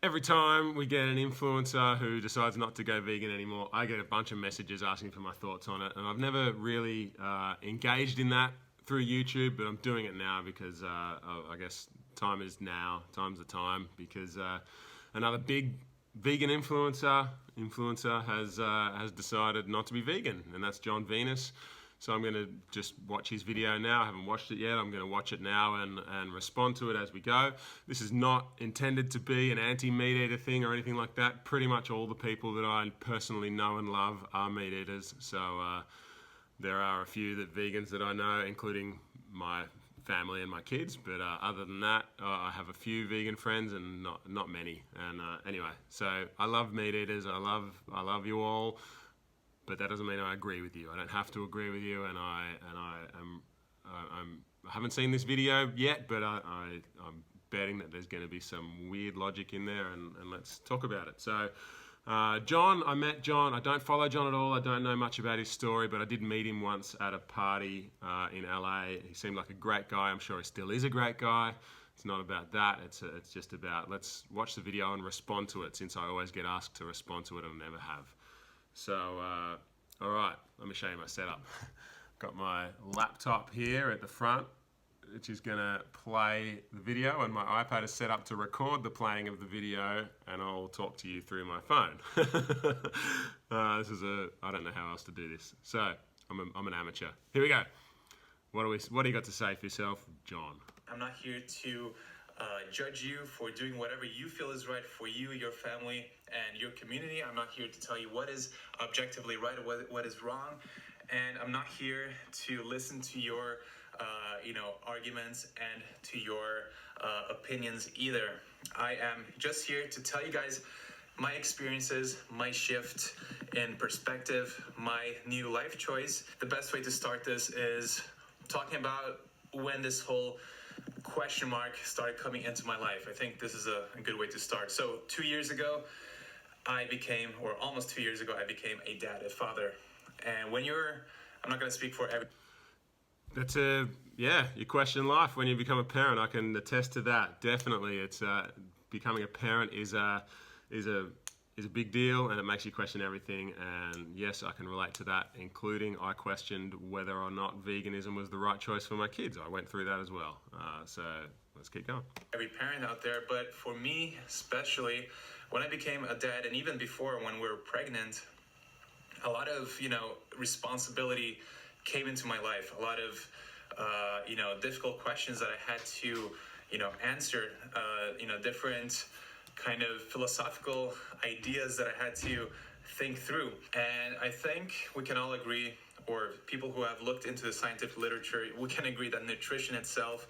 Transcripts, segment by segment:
Every time we get an influencer who decides not to go vegan anymore, I get a bunch of messages asking for my thoughts on it. And I've never really engaged in that through YouTube, but I'm doing it now because I guess time is now. Time's the time because another big vegan influencer has decided not to be vegan, and that's John Venus. So I'm going to just watch his video now. I haven't watched it yet. I'm going to watch it now and respond to it as we go. This is not intended to be an anti-meat eater thing or anything like that. Pretty much all the people that I personally know and love are meat eaters. So there are a few vegans that I know, including my family and my kids. But other than that, I have a few vegan friends and not many. And anyway, so I love meat eaters. I love you all. But that doesn't mean I agree with you. I don't have to agree with you, and I haven't seen this video yet, but I'm betting that there's going to be some weird logic in there, and let's talk about it. So, John, I met John. I don't follow John at all. I don't know much about his story, but I did meet him once at a party in LA. He seemed like a great guy. I'm sure he still is a great guy. It's not about that. It's just about let's watch the video and respond to it, since I always get asked to respond to it and never have. So, all right, let me show you my setup. Got my laptop here at the front, which is gonna play the video, and my iPad is set up to record the playing of the video, and I'll talk to you through my phone. I don't know how else to do this. So, I'm an amateur. Here we go. What do you got to say for yourself, John? I'm not here to judge you for doing whatever you feel is right for you, your family, and your community. I'm not here to tell you what is objectively right or what is wrong. And I'm not here to listen to your, arguments and to your opinions either. I am just here to tell you guys my experiences, my shift in perspective, my new life choice. The best way to start this is talking about when this whole question mark started coming into my life. I think this is a good way to start. So 2 years ago, almost 2 years ago, I became a dad, a father. And I'm not going to speak for every. That's you question life when you become a parent. I can attest to that. Definitely, it's becoming a parent is a big deal, and it makes you question everything. And yes, I can relate to that, including I questioned whether or not veganism was the right choice for my kids. I went through that as well. So let's keep going. Every parent out there, but for me especially, when I became a dad, and even before when we were pregnant, a lot of responsibility came into my life. A lot of difficult questions that I had to answer. Different kind of philosophical ideas that I had to think through. And I think we can all agree, or people who have looked into the scientific literature, we can agree that nutrition itself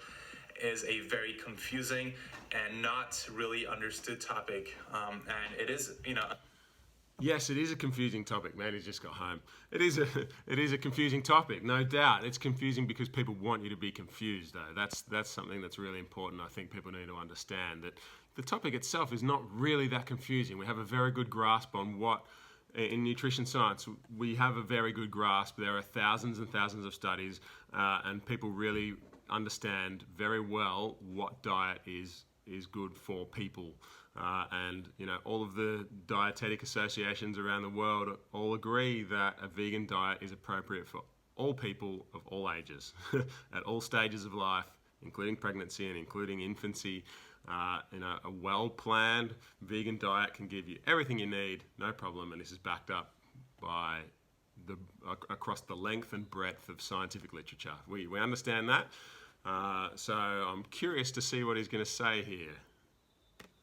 is a very confusing and not really understood topic. And it is, Yes, it is a confusing topic. Man, he's just got home. It is a confusing topic, no doubt. It's confusing because people want you to be confused, though. That's something that's really important. I think people need to understand that the topic itself is not really that confusing. We have a very good grasp on what, in nutrition science, we have a very good grasp. There are thousands and thousands of studies, and people really understand very well what diet is good for people. And all of the dietetic associations around the world all agree that a vegan diet is appropriate for all people of all ages, at all stages of life, including pregnancy and including infancy. A well-planned vegan diet can give you everything you need, no problem, and this is backed up by across the length and breadth of scientific literature. We understand that, so I'm curious to see what he's going to say here.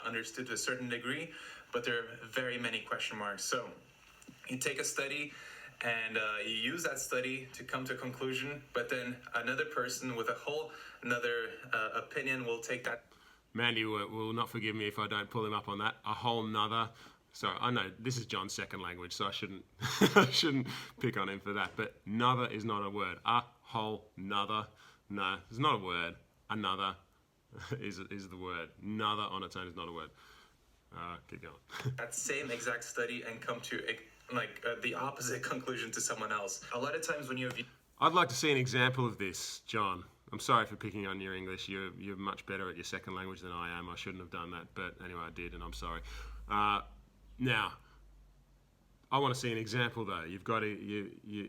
Understood to a certain degree, but there are very many question marks. So you take a study and you use that study to come to a conclusion, but then another person with a whole another opinion will take that. Mandy will not forgive me if I don't pull him up on that. A whole nother. Sorry, I know this is John's second language, so I shouldn't pick on him for that. But nother is not a word. A whole nother. No, it's not a word. Another is the word. Nother on its own is not a word. Keep going. That same exact study and come to the opposite conclusion to someone else. A lot of times when you have. I'd like to see an example of this, John. I'm sorry for picking on your English. You're much better at your second language than I am. I shouldn't have done that, but anyway, I did, and I'm sorry. Now, I want to see an example though. You've got to,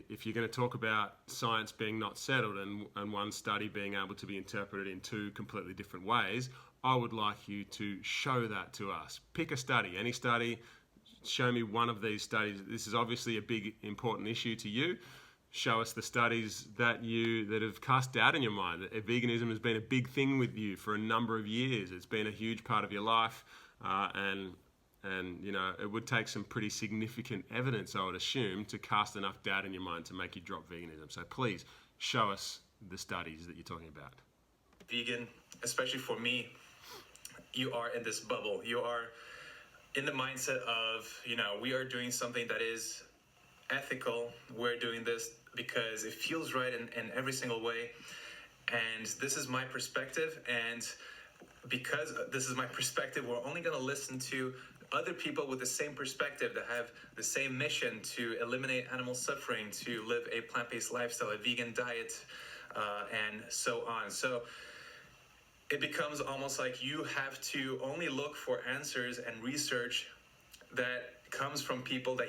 if you're going to talk about science being not settled and one study being able to be interpreted in two completely different ways, I would like you to show that to us. Pick a study, any study. Show me one of these studies. This is obviously a big, important issue to you. Show us the studies that have cast doubt in your mind. Veganism has been a big thing with you for a number of years. It's been a huge part of your life, and it would take some pretty significant evidence, I would assume, to cast enough doubt in your mind to make you drop veganism. So please show us the studies that you're talking about. Vegan, especially for me, you are in this bubble. You are in the mindset of, we are doing something that is ethical. We're doing this because it feels right in every single way. And this is my perspective. And because this is my perspective, we're only going to listen to other people with the same perspective that have the same mission to eliminate animal suffering, to live a plant-based lifestyle, a vegan diet, and so on. So it becomes almost like you have to only look for answers and research that comes from people that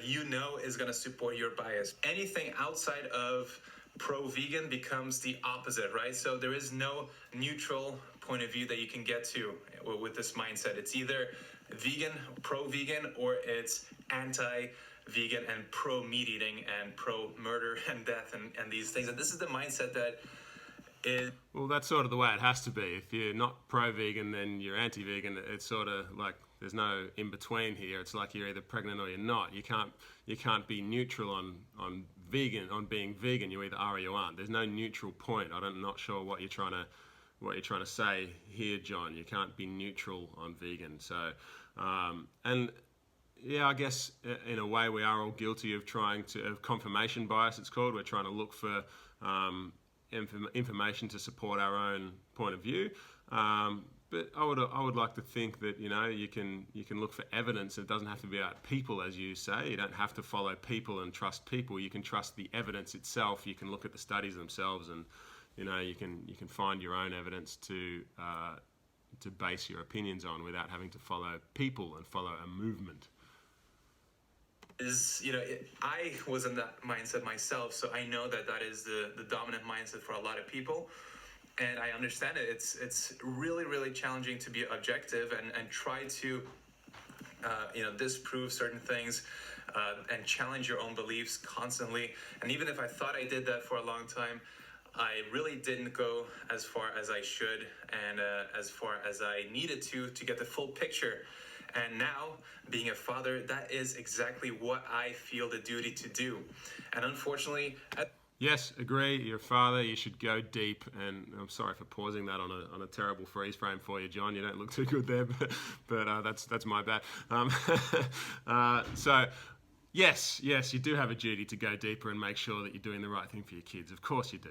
is going to support your bias. Anything outside of pro-vegan becomes the opposite, right? So there is no neutral point of view that you can get to with this mindset. It's either vegan, pro-vegan, or it's anti-vegan and pro-meat eating and pro-murder and death and these things. And this is the mindset that is... Well, that's sort of the way it has to be. If you're not pro-vegan, then you're anti-vegan. It's sort of like there's no in-between here. It's like you're either pregnant or you're not. You can't be neutral on being vegan. You either are or you aren't. There's no neutral point. I'm not sure what you're trying to say here, John. You can't be neutral on vegan. So, I guess in a way we are all guilty of confirmation bias. It's called. We're trying to look for information to support our own point of view. But I would like to think that you can look for evidence. It doesn't have to be about people, as you say. You don't have to follow people and trust people. You can trust the evidence itself. You can look at the studies themselves, and you can find your own evidence to base your opinions on without having to follow people and follow a movement. I was in that mindset myself, so I know that is the dominant mindset for a lot of people. And I understand it. It's really, really challenging to be objective and try to, disprove certain things and challenge your own beliefs constantly. And even if I thought I did that for a long time, I really didn't go as far as I should and as far as I needed to get the full picture. And now, being a father, that is exactly what I feel the duty to do. And unfortunately... Yes, agree. You're a father. You should go deep. And I'm sorry for pausing that on a terrible freeze frame for you, John. You don't look too good there, but that's my bad. So, yes, you do have a duty to go deeper and make sure that you're doing the right thing for your kids. Of course you do.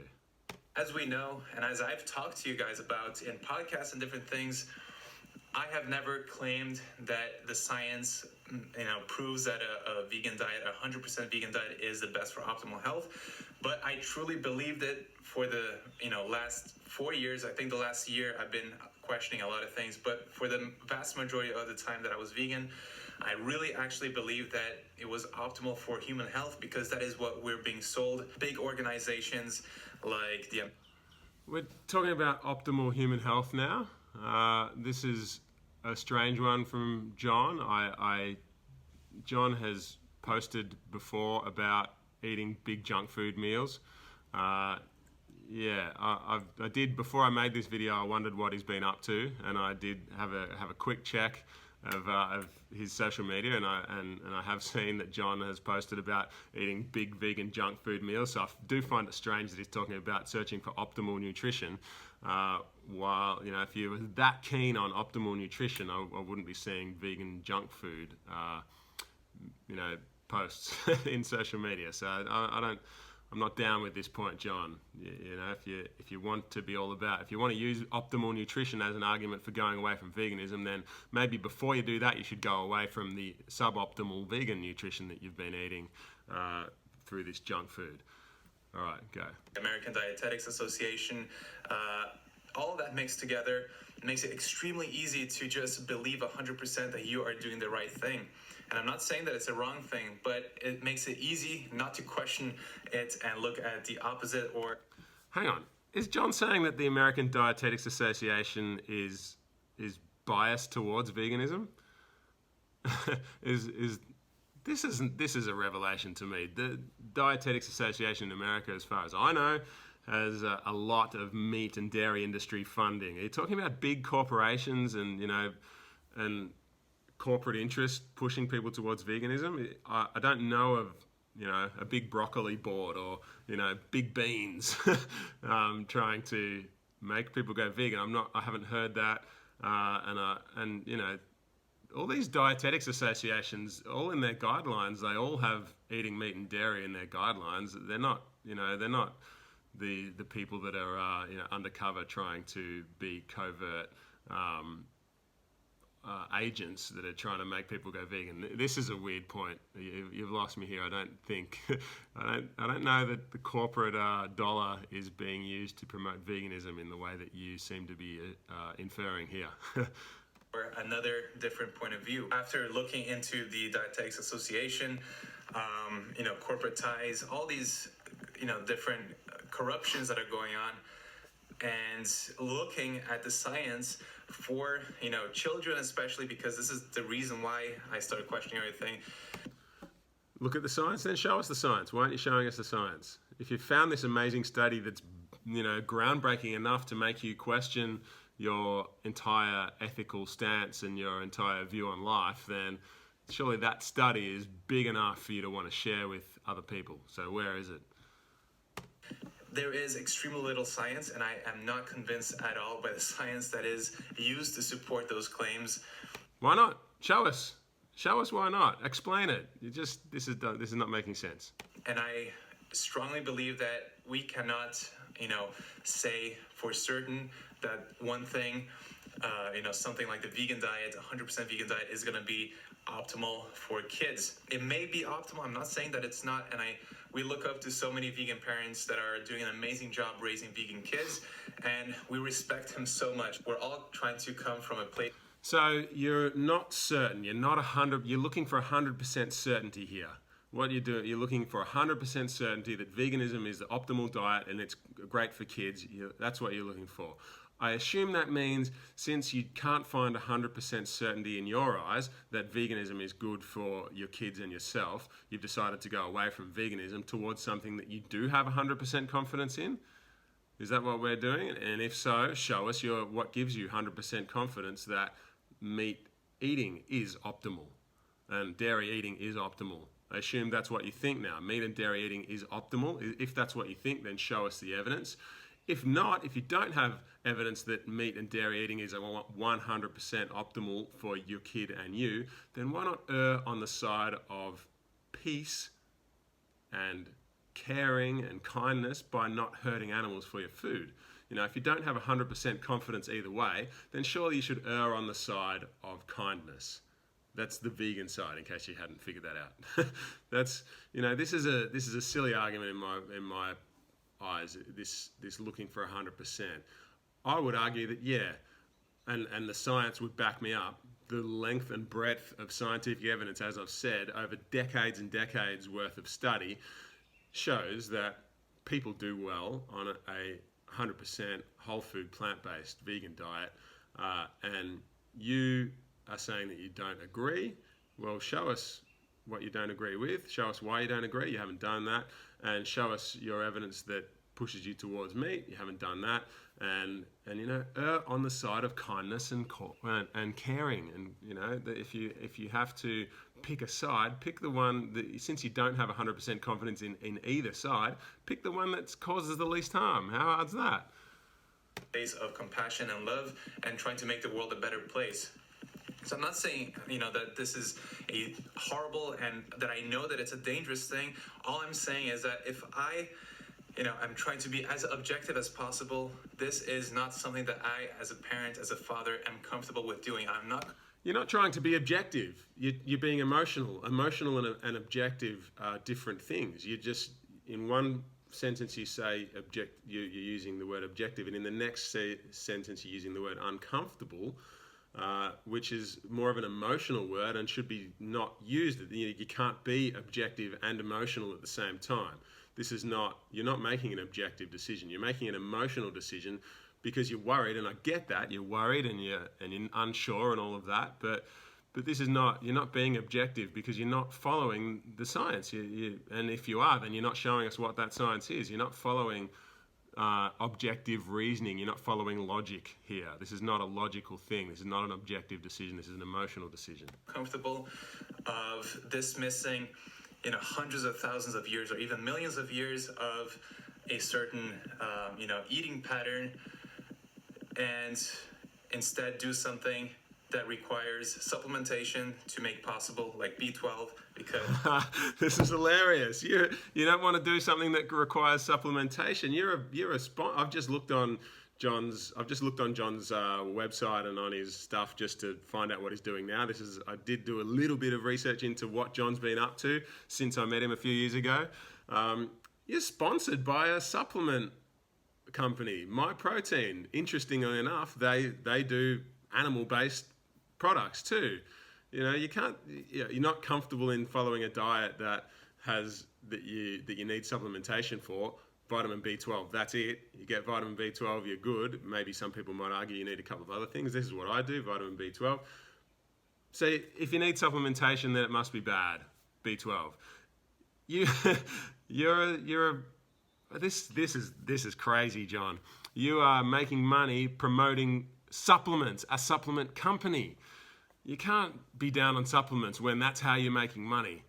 As we know, and as I've talked to you guys about in podcasts and different things, I have never claimed that the science, proves that a vegan diet, a 100% vegan diet is the best for optimal health. But I truly believe that for the, last 4 years, I think the last year I've been questioning a lot of things. But for the vast majority of the time that I was vegan, I really actually believe that it was optimal for human health because that is what we're being sold. Big organizations like the... We're talking about optimal human health now. This is a strange one from John. John has posted before about eating big junk food meals. I did before I made this video. I wondered what he's been up to, and I did have a quick check of his social media, and I have seen that John has posted about eating big vegan junk food meals. So I do find it strange that he's talking about searching for optimal nutrition. While if you were that keen on optimal nutrition, I wouldn't be seeing vegan junk food, posts in social media. So I'm not down with this point, John. If you want to be all about, if you want to use optimal nutrition as an argument for going away from veganism, then maybe before you do that, you should go away from the suboptimal vegan nutrition that you've been eating through this junk food. All right, go. American Dietetics Association, all of that mixed together makes it extremely easy to just believe 100% that you are doing the right thing. And I'm not saying that it's a wrong thing, but it makes it easy not to question it and look at the opposite or... Hang on. Is John saying that the American Dietetics Association is biased towards veganism? This is a revelation to me. The Dietetics Association in America, as far as I know, has a lot of meat and dairy industry funding. Are you talking about big corporations and and corporate interest pushing people towards veganism? I don't know of a big broccoli board or big beans trying to make people go vegan. I haven't heard that, and all these dietetics associations, all in their guidelines, they all have eating meat and dairy in their guidelines. They're not the people that are undercover trying to be covert agents that are trying to make people go vegan. This is a weird point. You've lost me here. I don't think I don't know that the corporate dollar is being used to promote veganism in the way that you seem to be inferring here. Or another different point of view. After looking into the Dietetics Association, corporate ties, all these, different corruptions that are going on, and looking at the science for, children especially, because this is the reason why I started questioning everything. Look at the science, then show us the science. Why aren't you showing us the science? If you found this amazing study that's, groundbreaking enough to make you question your entire ethical stance and your entire view on life, then surely that study is big enough for you to want to share with other people. So where is it? There is extremely little science, and I am not convinced at all by the science that is used to support those claims. Why not? Show us. Show us why not. Explain it. This is not making sense. And I strongly believe that we cannot, say for certain that one thing, something like the vegan diet, 100% vegan diet is going to be optimal for kids. It may be optimal. I'm not saying that it's not. And we look up to so many vegan parents that are doing an amazing job raising vegan kids, and we respect them so much. We're all trying to come from a place. So you're not certain. You're not 100. You're looking for 100% certainty here. What you do, you're looking for 100% certainty that veganism is the optimal diet and it's great for kids. That's what you're looking for. I assume that means since you can't find 100% certainty in your eyes that veganism is good for your kids and yourself, you've decided to go away from veganism towards something that you do have 100% confidence in? Is that what we're doing? And if so, show us what gives you 100% confidence that meat eating is optimal and dairy eating is optimal. I assume that's what you think now. Meat and dairy eating is optimal. If that's what you think, then show us the evidence. If not, if you don't have evidence that meat and dairy eating is 100% optimal for your kid and you, then why not err on the side of peace and caring and kindness by not hurting animals for your food? If you don't have 100% confidence either way, then surely you should err on the side of kindness. That's the vegan side, in case you hadn't figured that out. That's this is a silly argument in my eyes. This looking for 100%. I would argue that and the science would back me up. The length and breadth of scientific evidence, as I've said, over decades and decades worth of study, shows that people do well on a 100% whole food, plant-based vegan diet, and you are saying that you don't agree. Well, show us what you don't agree with. Show us why you don't agree. You haven't done that. And show us your evidence that pushes you towards meat. You haven't done that. And err on the side of kindness and caring. And that if you have to pick a side, pick the one that, since you don't have 100% confidence in either side, pick the one that causes the least harm. How hard's that? Place of compassion and love, and trying to make the world a better place. So I'm not saying, that this is a horrible and that I know that it's a dangerous thing. All I'm saying is that if I'm trying to be as objective as possible, this is not something that I, as a parent, as a father, am comfortable with doing. You're not trying to be objective. You're being emotional. Emotional and objective are different things. You're just, in one sentence you say you're using the word objective, and in the next sentence you're using the word uncomfortable, which is more of an emotional word and should be not used. You can't be objective and emotional at the same time. This is not, you're not making an objective decision. You're making an emotional decision because you're worried, and I get that. You're worried and you're unsure and all of that, but this is not, you're not being objective because you're not following the science. And if you are, then you're not showing us what that science is. You're not following objective reasoning. You're not following logic here. This is not a logical thing. This is not an objective decision. This is an emotional decision. Comfortable of dismissing, hundreds of thousands of years or even millions of years of a certain, eating pattern, and instead do something that requires supplementation to make possible, like B12, because this is hilarious. You don't want to do something that requires supplementation. I've just looked on John's website and on his stuff just to find out what he's doing now. I did do a little bit of research into what John's been up to since I met him a few years ago. You're sponsored by a supplement company, My Protein. Interestingly enough, they do animal-based products too. You're not comfortable in following a diet that you need supplementation for. Vitamin B12, that's it. You get vitamin B12, you're good. Maybe some people might argue you need a couple of other things. This is what I do, vitamin B12. So if you need supplementation, then it must be bad, B12. This is crazy, John. You are making money promoting supplements, a supplement company. You can't be down on supplements when that's how you're making money,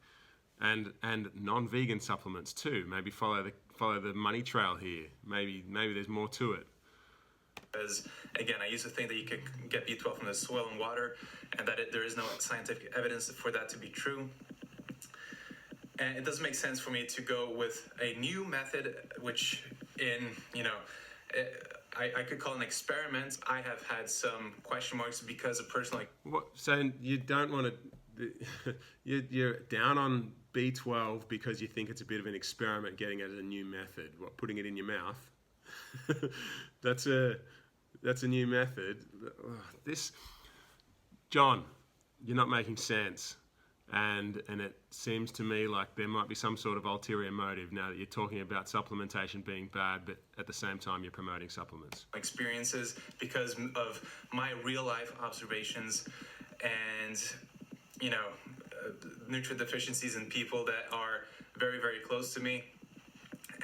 and non-vegan supplements too. Maybe follow the money trail here. Maybe there's more to it. Because again, I used to think that you could get B12 from the soil and water, and that there is no scientific evidence for that to be true. And it doesn't make sense for me to go with a new method, which I could call an experiment. I have had some question marks because of personal. What? So you don't want to? You're down on B12 because you think it's a bit of an experiment, getting it as a new method. What? Putting it in your mouth? That's a new method. John, you're not making sense. And it seems to me like there might be some sort of ulterior motive now that you're talking about supplementation being bad, but at the same time you're promoting supplements. Experiences because of my real life observations and, nutrient deficiencies in people that are very, very close to me.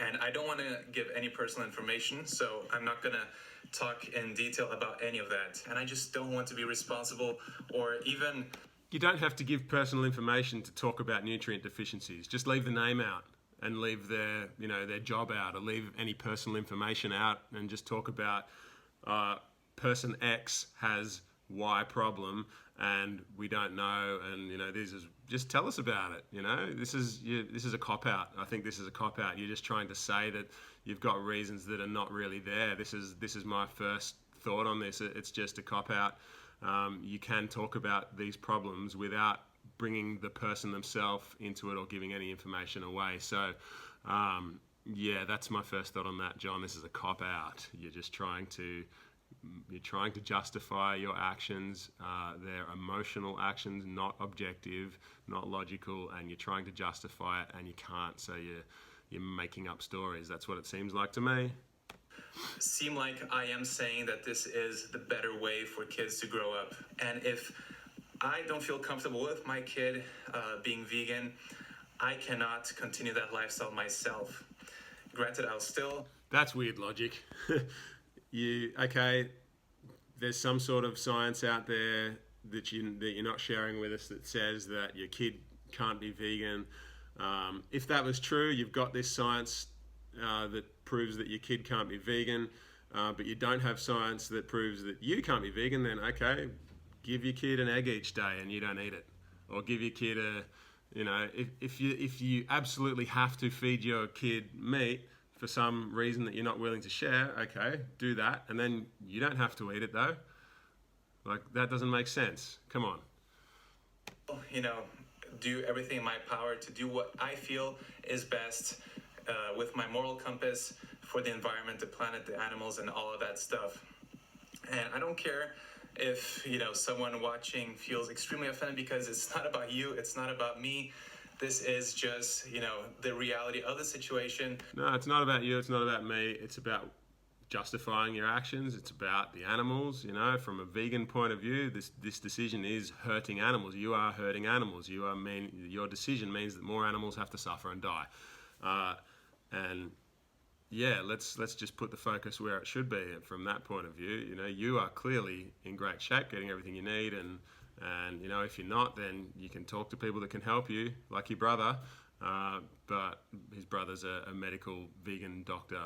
And I don't want to give any personal information, so I'm not going to talk in detail about any of that. And I just don't want to be responsible or even... You don't have to give personal information to talk about nutrient deficiencies. Just leave the name out and leave their job out, or leave any personal information out and just talk about person X has Y problem and we don't know, and just tell us about it. This is a cop-out. I think this is a cop-out. You're just trying to say that you've got reasons that are not really there. This is my first thought on this. It's just a cop-out. You can talk about these problems without bringing the person themselves into it or giving any information away. So, that's my first thought on that, John. This is a cop-out. You're just trying to justify your actions. They're emotional actions, not objective, not logical, and you're trying to justify it, and you can't. So you're making up stories. That's what it seems like to me. Seem like I am saying that this is the better way for kids to grow up. And if I don't feel comfortable with my kid being vegan, I cannot continue that lifestyle myself. Granted, I'll still... That's weird logic. There's some sort of science out there that you're not sharing with us that says that your kid can't be vegan. If that was true, you've got this science that proves that your kid can't be vegan, but you don't have science that proves that you can't be vegan, then okay, give your kid an egg each day and you don't eat it. Or give your kid if you absolutely have to feed your kid meat for some reason that you're not willing to share, okay, do that, and then you don't have to eat it though. Like, that doesn't make sense. Come on. Do everything in my power to do what I feel is best with my moral compass for the environment, the planet, the animals, and all of that stuff. And I don't care if someone watching feels extremely offended, because it's not about you, it's not about me. This is just the reality of the situation. No, it's not about you, it's not about me. It's about justifying your actions. It's about the animals. From a vegan point of view, this decision is hurting animals. You are hurting animals. Your decision means that more animals have to suffer and die. And yeah, let's just put the focus where it should be from that point of view. You are clearly in great shape, getting everything you need, and if you're not, then you can talk to people that can help you, like your brother. But his brother's a medical vegan doctor,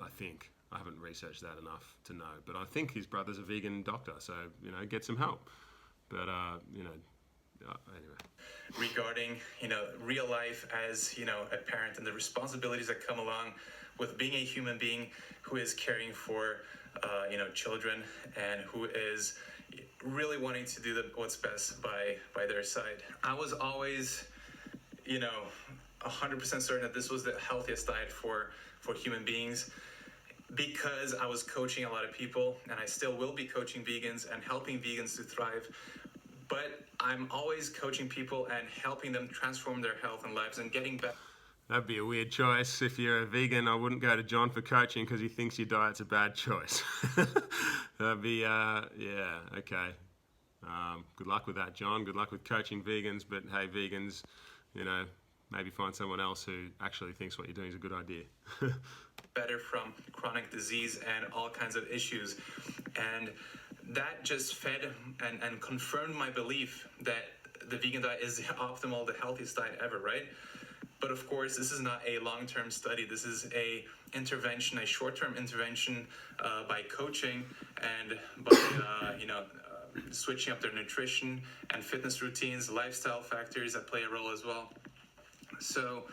I think. I haven't researched that enough to know, but I think his brother's a vegan doctor, so get some help. But anyway. Regarding real life as a parent, and the responsibilities that come along with being a human being who is caring for children, and who is really wanting to do what's best by their side. I was always 100% certain that this was the healthiest diet for human beings, because I was coaching a lot of people, and I still will be coaching vegans and helping vegans to thrive. But I'm always coaching people and helping them transform their health and lives and getting back. That'd be a weird choice. If you're a vegan, I wouldn't go to John for coaching because he thinks your diet's a bad choice. That'd be, yeah, okay. Good luck with that, John. Good luck with coaching vegans. But hey, vegans, maybe find someone else who actually thinks what you're doing is a good idea. Better from chronic disease and all kinds of issues. And that just fed and confirmed my belief that the vegan diet is the optimal, the healthiest diet ever, right? But of course, this is not a long-term study. This is a intervention, a short-term intervention by coaching and by switching up their nutrition and fitness routines, lifestyle factors that play a role as well. So,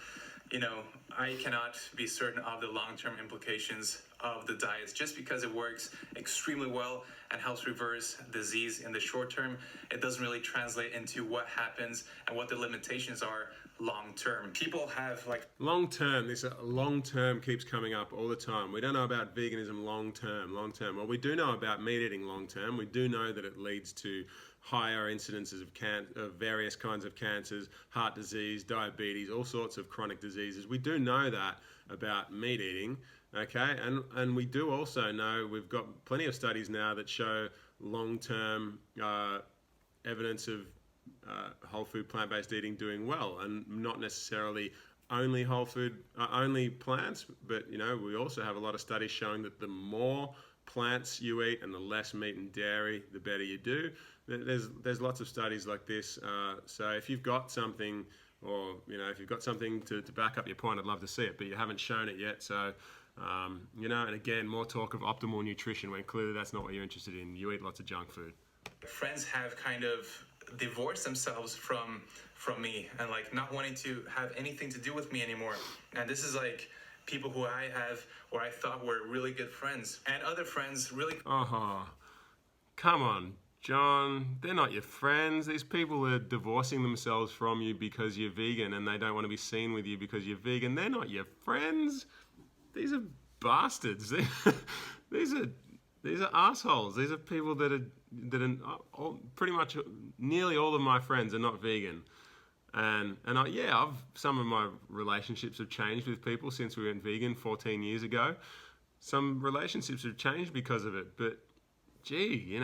I cannot be certain of the long-term implications of the diets. Just because it works extremely well and helps reverse disease in the short term, it doesn't really translate into what happens and what the limitations are long-term. People have long-term, this long-term keeps coming up all the time. We don't know about veganism long-term. Well, we do know about meat eating long-term. We do know that it leads to higher incidences of various kinds of cancers, heart disease, diabetes, all sorts of chronic diseases. We do know that about meat eating, okay? And we do also know, we've got plenty of studies now that show long-term evidence of whole food plant-based eating doing well, and not necessarily only whole food, only plants, but we also have a lot of studies showing that the more plants you eat and the less meat and dairy, the better you do. There's lots of studies like this. So if you've got something, or if you've got something to back up your point, I'd love to see it, but you haven't shown it yet. So and again, more talk of optimal nutrition when clearly that's not what you're interested in. You eat lots of junk food. Friends have kind of divorced themselves from me and not wanting to have anything to do with me anymore. And this is people who I have, or I thought were really good friends, and other friends really. Come on, John. They're not your friends. These people are divorcing themselves from you because you're vegan, and they don't want to be seen with you because you're vegan. They're not your friends. These are bastards. These are assholes. These are people that are pretty much nearly all of my friends are not vegan. And some of my relationships have changed with people since we went vegan 14 years ago. Some relationships have changed because of it. But gee,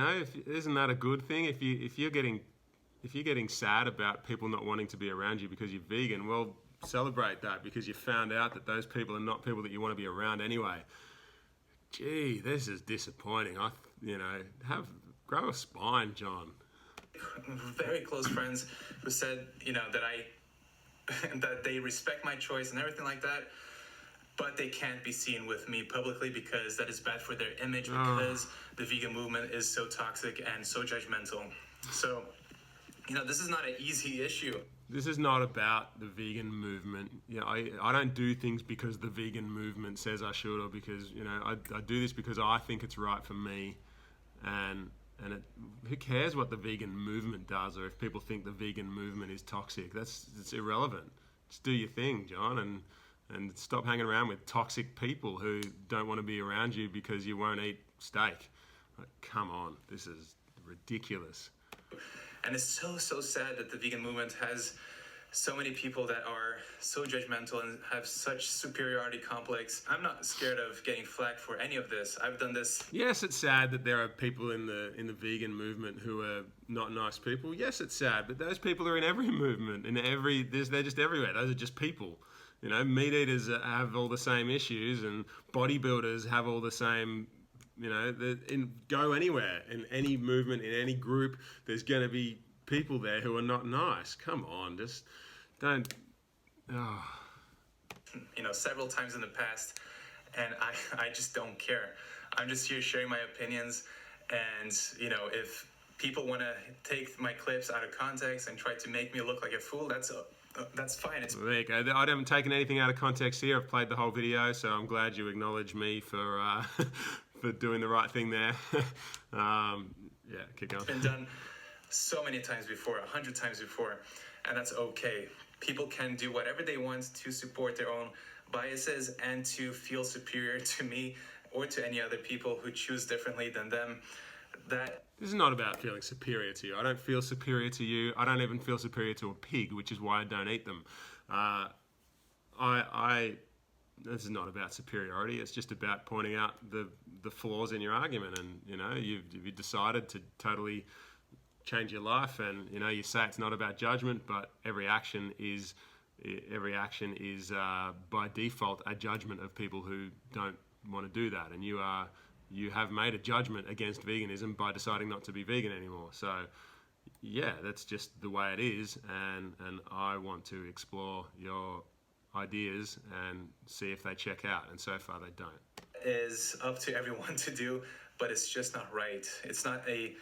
isn't that a good thing? If you're getting sad about people not wanting to be around you because you're vegan, well, celebrate that, because you found out that those people are not people that you want to be around anyway. Gee, this is disappointing. Grow a spine, John. Very close friends who said, that they respect my choice and everything like that, but they can't be seen with me publicly because that is bad for their image, because the vegan movement is so toxic and so judgmental. So, this is not an easy issue. This is not about the vegan movement. I don't do things because the vegan movement says I should, or because, I do this because I think it's right for me. And who cares what the vegan movement does, or if people think the vegan movement is toxic? It's irrelevant. Just do your thing, John, and stop hanging around with toxic people who don't want to be around you because you won't eat steak. Like, come on, this is ridiculous. And it's so sad that the vegan movement has so many people that are so judgmental and have such superiority complex. I'm not scared of getting flack for any of this. I've done this. Yes, it's sad that there are people in the vegan movement who are not nice people. Yes, it's sad, but those people are in every movement, they're just everywhere. Those are just people. You know, meat eaters have all the same issues, and bodybuilders have all the same. You know, go anywhere in any movement, in any group, there's going to be people there who are not nice. Come on, just don't. Oh. You know, several times in the past, and I just don't care. I'm just here sharing my opinions, and you know, if people want to take my clips out of context and try to make me look like a fool, that's fine. Well, there you go. I haven't taken anything out of context here. I've played the whole video, so I'm glad you acknowledge me for for doing the right thing there. Yeah, keep going. It's been done so many times before, 100 times before, and that's okay. People can do whatever they want to support their own biases and to feel superior to me or to any other people who choose differently than them. This is not about feeling superior to you. I don't feel superior to you. I don't even feel superior to a pig, which is why I don't eat them. This is not about superiority. It's just about pointing out the flaws in your argument. And you know, you've decided to totally change your life, and you know, you say it's not about judgment, but every action is by default a judgment of people who don't want to do that. And you have made a judgment against veganism by deciding not to be vegan anymore. So yeah, that's just the way it is, and I want to explore your ideas and see if they check out, and so far they don't. Is up to everyone to do, but it's just not right. It's not a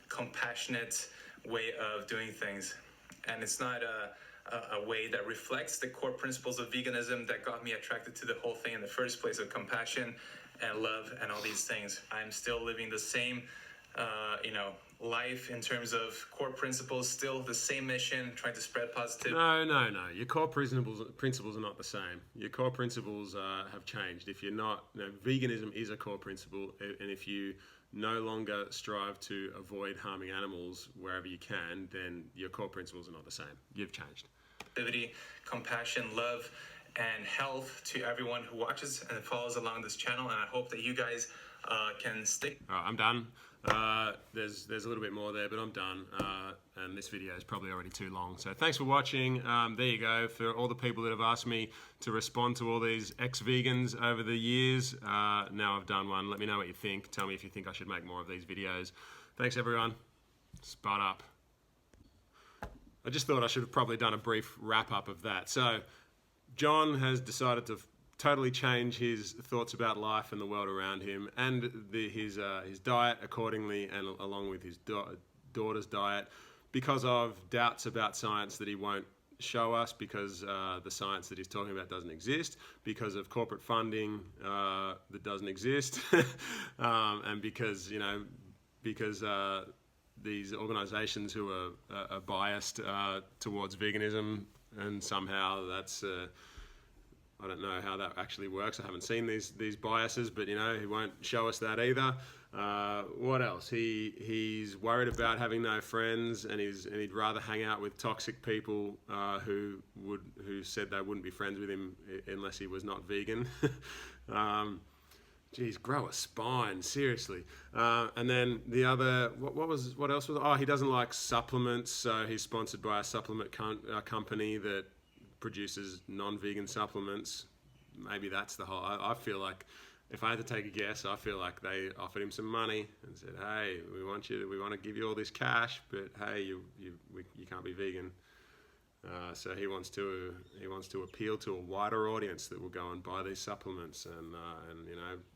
compassionate way of doing things, and it's not a way that reflects the core principles of veganism that got me attracted to the whole thing in the first place, of compassion and love and all these things. I'm still living the same life in terms of core principles, still the same mission, trying to spread positive. No. Your core principles are not the same. Your core principles have changed. If you're not, veganism is a core principle, and if you no longer strive to avoid harming animals wherever you can, then your core principles are not the same. You've changed. Compassion, love, and health to everyone who watches and follows along this channel, and I hope that you guys can stick. All right, I'm done. There's a little bit more there, but I'm done. And this video is probably already too long. So thanks for watching. There you go. For all the people that have asked me to respond to all these ex-vegans over the years, now I've done one. Let me know what you think. Tell me if you think I should make more of these videos. Thanks, everyone. Spud up. I just thought I should have probably done a brief wrap-up of that. So John has decided to totally change his thoughts about life and the world around him, and his diet accordingly, and along with his daughter's diet, because of doubts about science that he won't show us, because the science that he's talking about doesn't exist, because of corporate funding that doesn't exist, and because these organizations who are biased towards veganism, and somehow that's I don't know how that actually works. I haven't seen these biases, but he won't show us that either. What else? He's worried about having no friends, and he'd rather hang out with toxic people who said they wouldn't be friends with him unless he was not vegan. Geez, grow a spine, seriously. And then the other, what else was? Oh, he doesn't like supplements, so he's sponsored by a supplement company that produces non-vegan supplements. Maybe that's the whole. I feel like, if I had to take a guess, I feel like they offered him some money and said, "Hey, we want to give you all this cash, but hey, you can't be vegan." So he wants to appeal to a wider audience that will go and buy these supplements, and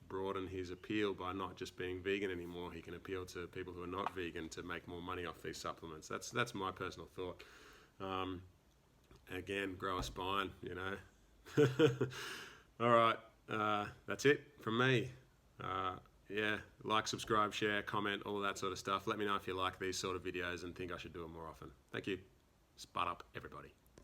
broaden his appeal by not just being vegan anymore. He can appeal to people who are not vegan to make more money off these supplements. That's my personal thought. Again, grow a spine, All right, that's it from me. Like, subscribe, share, comment, all that sort of stuff. Let me know if you like these sort of videos and think I should do them more often. Thank you. Spud up, everybody.